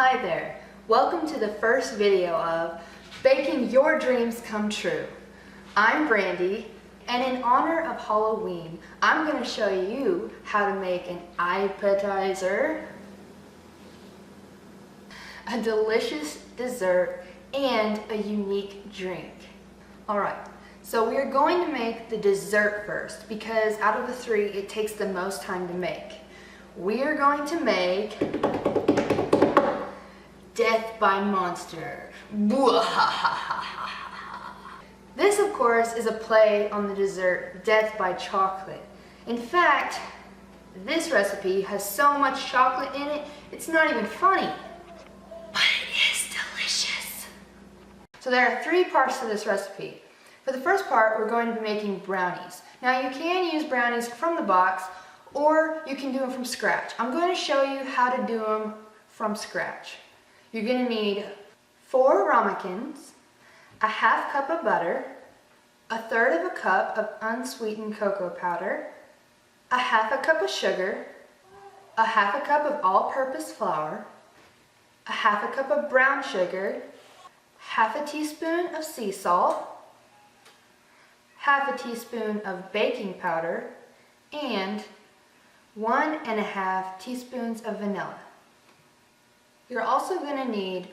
Hi there, welcome to the first video of Baking Your Dreams Come True. I'm Brandy, and in honor of Halloween, I'm going to show you how to make an appetizer, a delicious dessert, and a unique drink. Alright, so we are going to make the dessert first because out of the three, it takes the most time to make. We are going to make Death by Monster. This, of course, is a play on the dessert Death by Chocolate. In fact, this recipe has so much chocolate in it, it's not even funny. But it is delicious. So there are three parts to this recipe. For the first part, we're going to be making brownies. Now you can use brownies from the box, or you can do them from scratch. I'm going to show you how to do them from scratch. You're going to need 4 ramekins, a half cup of butter, a third of a cup of unsweetened cocoa powder, a half a cup of sugar, a half a cup of all-purpose flour, a half a cup of brown sugar, half a teaspoon of sea salt, half a teaspoon of baking powder, and 1.5 teaspoons of vanilla. You're also going to need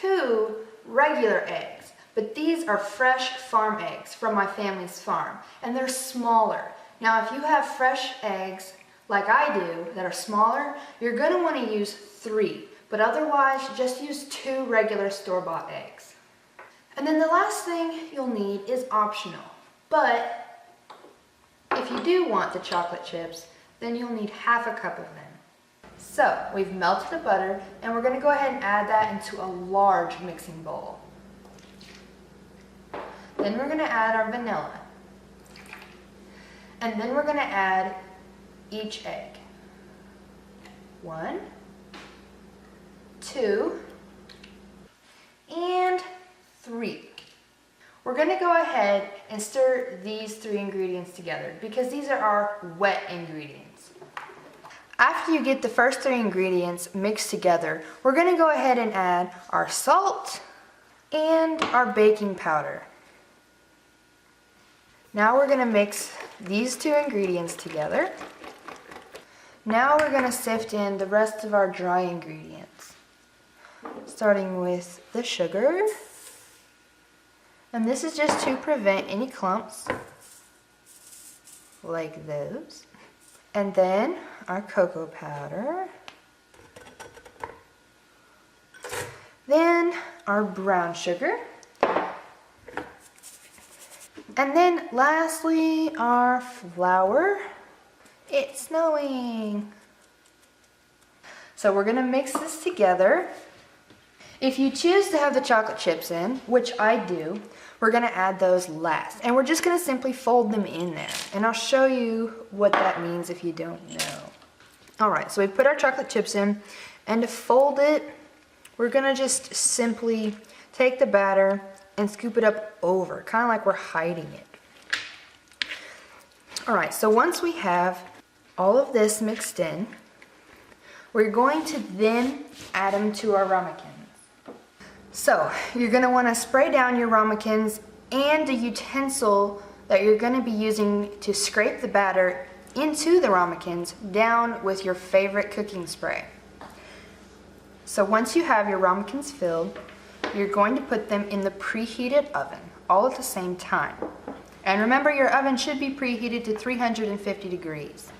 2 regular eggs, but these are fresh farm eggs from my family's farm, and they're smaller. Now, if you have fresh eggs like I do that are smaller, you're going to want to use 3, but otherwise just use 2 regular store-bought eggs. And then the last thing you'll need is optional, but if you do want the chocolate chips, then you'll need half a cup of them. So, we've melted the butter, and we're going to go ahead and add that into a large mixing bowl. Then we're going to add our vanilla. And then we're going to add each egg. 1, 2, and 3. We're going to go ahead and stir these 3 ingredients together because these are our wet ingredients. After you get the first 3 ingredients mixed together, we're going to go ahead and add our salt and our baking powder. Now we're going to mix these 2 ingredients together. Now we're going to sift in the rest of our dry ingredients, starting with the sugar. And this is just to prevent any clumps, like those. And then our cocoa powder. Then our brown sugar. And then lastly, our flour. It's snowing. So we're going to mix this together. If you choose to have the chocolate chips in, which I do, we're going to add those last. And we're just going to simply fold them in there. And I'll show you what that means if you don't know. Alright, so we put our chocolate chips in. And to fold it, we're going to just simply take the batter and scoop it up over, kind of like we're hiding it. Alright, so once we have all of this mixed in, we're going to then add them to our ramekins. So, you're going to want to spray down your ramekins and the utensil that you're going to be using to scrape the batter into the ramekins down with your favorite cooking spray. So once you have your ramekins filled, you're going to put them in the preheated oven, all at the same time. And remember, your oven should be preheated to 350 degrees.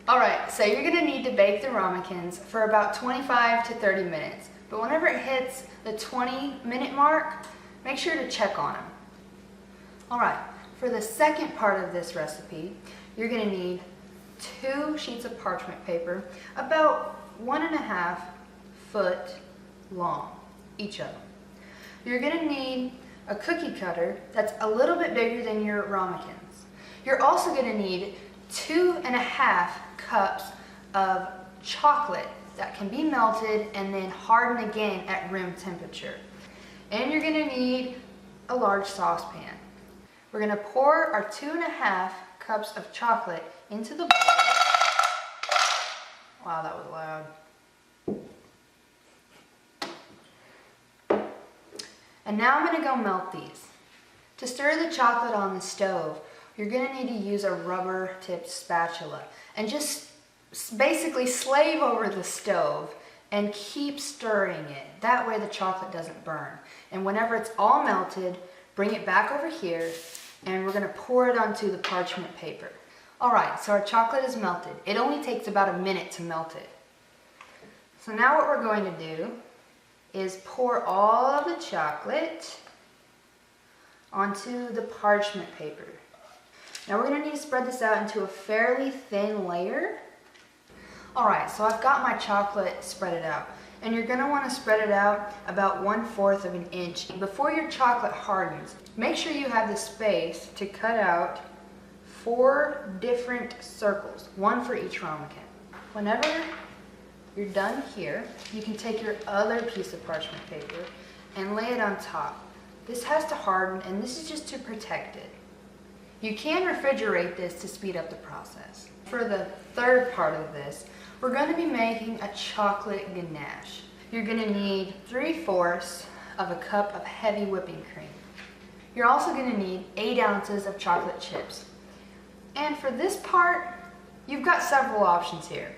Alright, so you're going to need to bake the ramekins for about 25 to 30 minutes. But whenever it hits the 20-minute mark, make sure to check on them. Alright, for the second part of this recipe, you're going to need 2 sheets of parchment paper, about 1.5 foot long, each of them. You're going to need a cookie cutter that's a little bit bigger than your ramekins. You're also going to need 2.5 cups of chocolate that can be melted and then hardened again at room temperature. And you're going to need a large saucepan. We're going to pour our 2.5 cups of chocolate into the bowl. Wow, that was loud. And now I'm gonna go melt these. To stir the chocolate on the stove, you're gonna need to use a rubber tipped spatula and just basically slave over the stove and keep stirring it. That way the chocolate doesn't burn. And whenever it's all melted, bring it back over here and we're gonna pour it onto the parchment paper. All right, so our chocolate is melted. It only takes about a minute to melt it. So now what we're going to do is pour all of the chocolate onto the parchment paper. Now we're going to need to spread this out into a fairly thin layer. Alright, so I've got my chocolate spread out. And you're going to want to spread it out about 1/4 of an inch. Before your chocolate hardens, make sure you have the space to cut out 4 different circles, one for each ramekin. Whenever you're done here, you can take your other piece of parchment paper and lay it on top. This has to harden, and this is just to protect it. You can refrigerate this to speed up the process. For the third part of this, we're going to be making a chocolate ganache. You're going to need 3/4 of a cup of heavy whipping cream. You're also going to need 8 ounces of chocolate chips. And for this part, you've got several options here.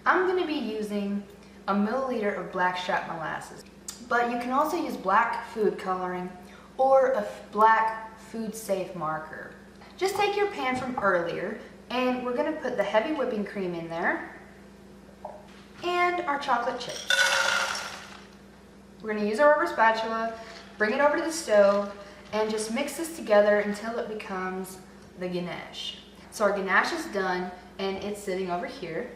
I'm going to be using a milliliter of blackstrap molasses, but you can also use black food coloring or a black food safe marker. Just take your pan from earlier and we're going to put the heavy whipping cream in there and our chocolate chips. We're going to use a rubber spatula, bring it over to the stove, and just mix this together until it becomes the ganache. So our ganache is done and it's sitting over here.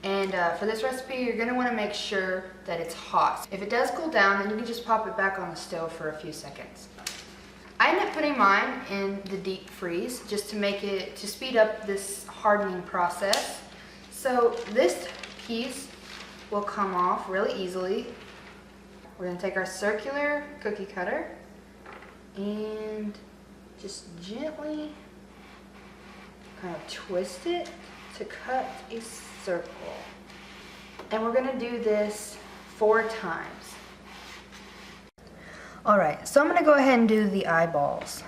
And for this recipe, you're going to want to make sure that it's hot. If it does cool down, then you can just pop it back on the stove for a few seconds. I end up putting mine in the deep freeze just to speed up this hardening process. So this piece will come off really easily. We're going to take our circular cookie cutter and just gently kind of twist it to cut a circle. And we're going to do this 4 times. Alright, so I'm going to go ahead and do the eyeballs.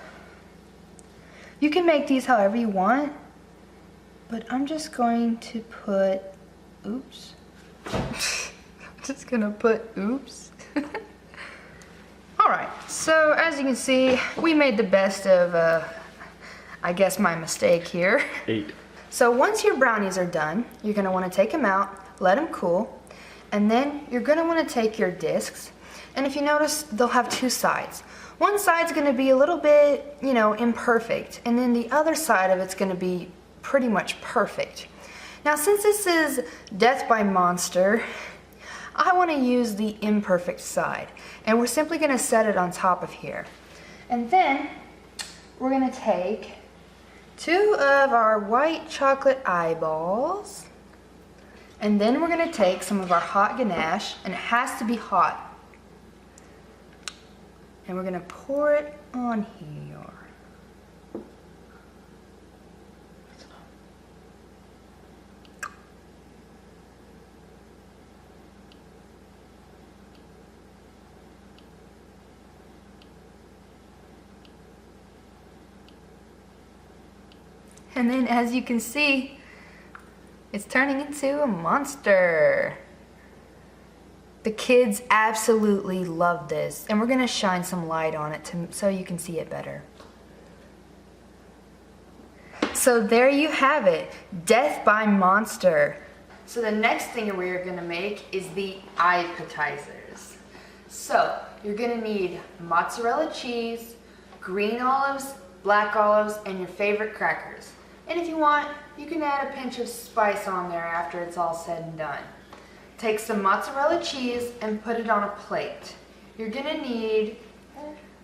You can make these however you want, but I'm just going to put, oops. Just going to put, oops. Alright, so as you can see, we made the best of, I guess, my mistake here. 8. So once your brownies are done, you're going to want to take them out, let them cool, and then you're going to want to take your discs, and if you notice, they'll have 2 sides. One side's going to be a little bit, imperfect, and then the other side of it's going to be pretty much perfect. Now since this is Death by Monster, I want to use the imperfect side, and we're simply going to set it on top of here. And then we're going to take 2 of our white chocolate eyeballs, and then we're going to take some of our hot ganache, and it has to be hot, and we're going to pour it on here. And then, as you can see, it's turning into a monster. The kids absolutely love this, and we're going to shine some light on it so you can see it better. So there you have it, Death by Monster. So the next thing we're going to make is the appetizers. So you're going to need mozzarella cheese, green olives, black olives, and your favorite crackers. And if you want, you can add a pinch of spice on there after it's all said and done. Take some mozzarella cheese and put it on a plate. You're going to need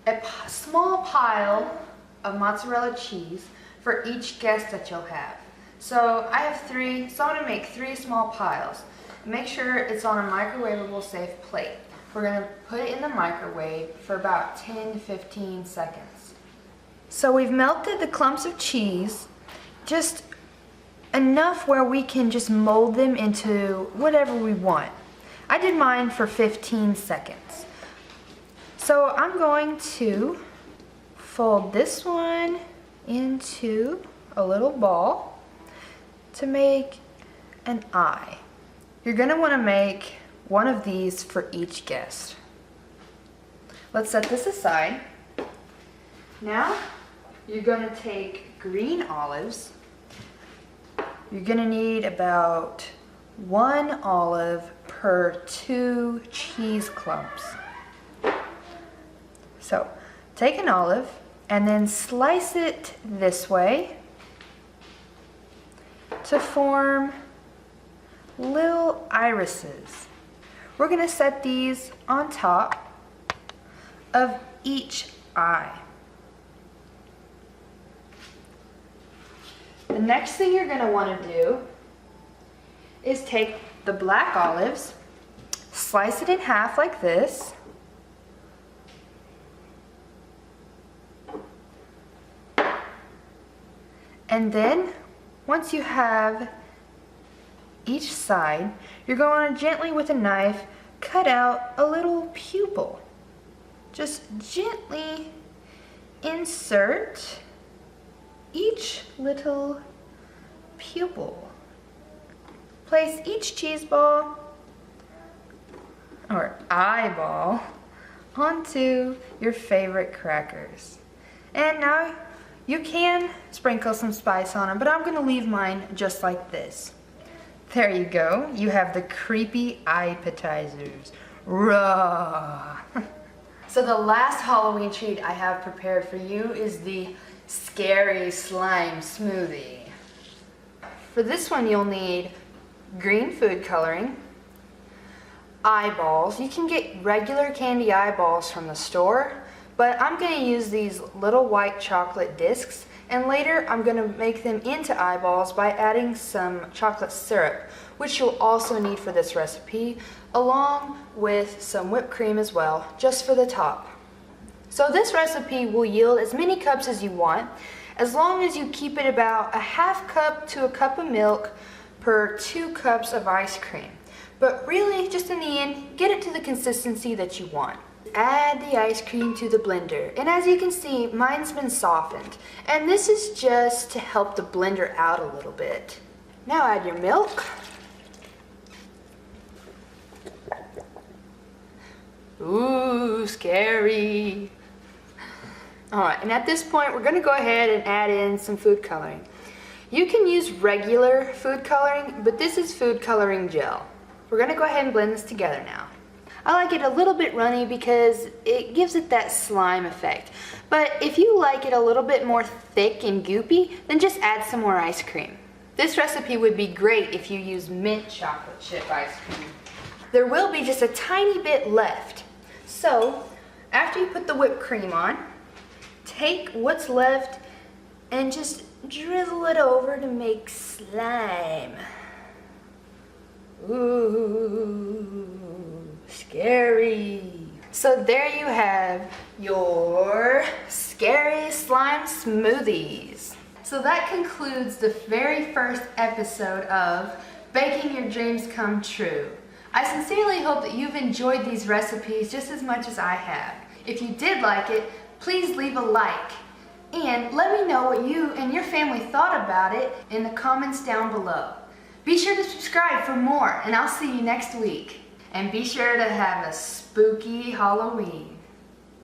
a small pile of mozzarella cheese for each guest that you'll have. So I have 3, so I'm going to make 3 small piles. Make sure it's on a microwavable safe plate. We're going to put it in the microwave for about 10 to 15 seconds. So we've melted the clumps of cheese just enough where we can just mold them into whatever we want. I did mine for 15 seconds. So I'm going to fold this one into a little ball to make an eye. You're gonna wanna make one of these for each guest. Let's set this aside. Now, you're gonna take green olives. You're gonna need about 1 olive per 2 cheese clumps. So, take an olive and then slice it this way to form little irises. We're gonna set these on top of each eye. The next thing you're gonna wanna do is take the black olives, slice it in half like this, and then once you have each side, you're going to gently with a knife cut out a little pupil. Just gently insert each little pupil. Place each cheese ball or eyeball onto your favorite crackers. And now you can sprinkle some spice on them, but I'm gonna leave mine just like this. There you go. You have the creepy appetizers. Raw. So the last Halloween treat I have prepared for you is the scary slime smoothie. For this one you'll need green food coloring, eyeballs. You can get regular candy eyeballs from the store, but I'm going to use these little white chocolate discs, and later I'm going to make them into eyeballs by adding some chocolate syrup, which you'll also need for this recipe, along with some whipped cream as well, just for the top. So this recipe will yield as many cups as you want, as long as you keep it about a half cup to a cup of milk per 2 cups of ice cream. But really, just in the end, get it to the consistency that you want. Add the ice cream to the blender, and as you can see, mine's been softened, and this is just to help the blender out a little bit. Now add your milk. Ooh, scary. Alright, and at this point we're going to go ahead and add in some food coloring. You can use regular food coloring, but this is food coloring gel. We're going to go ahead and blend this together now. I like it a little bit runny because it gives it that slime effect. But if you like it a little bit more thick and goopy, then just add some more ice cream. This recipe would be great if you use mint chocolate chip ice cream. There will be just a tiny bit left. So, after you put the whipped cream on, take what's left and just drizzle it over to make slime. Ooh, scary. So there you have your scary slime smoothies. So that concludes the very first episode of Baking Your Dreams Come True. I sincerely hope that you've enjoyed these recipes just as much as I have. If you did like it, please leave a like. And let me know what you and your family thought about it in the comments down below. Be sure to subscribe for more, and I'll see you next week. And be sure to have a spooky Halloween.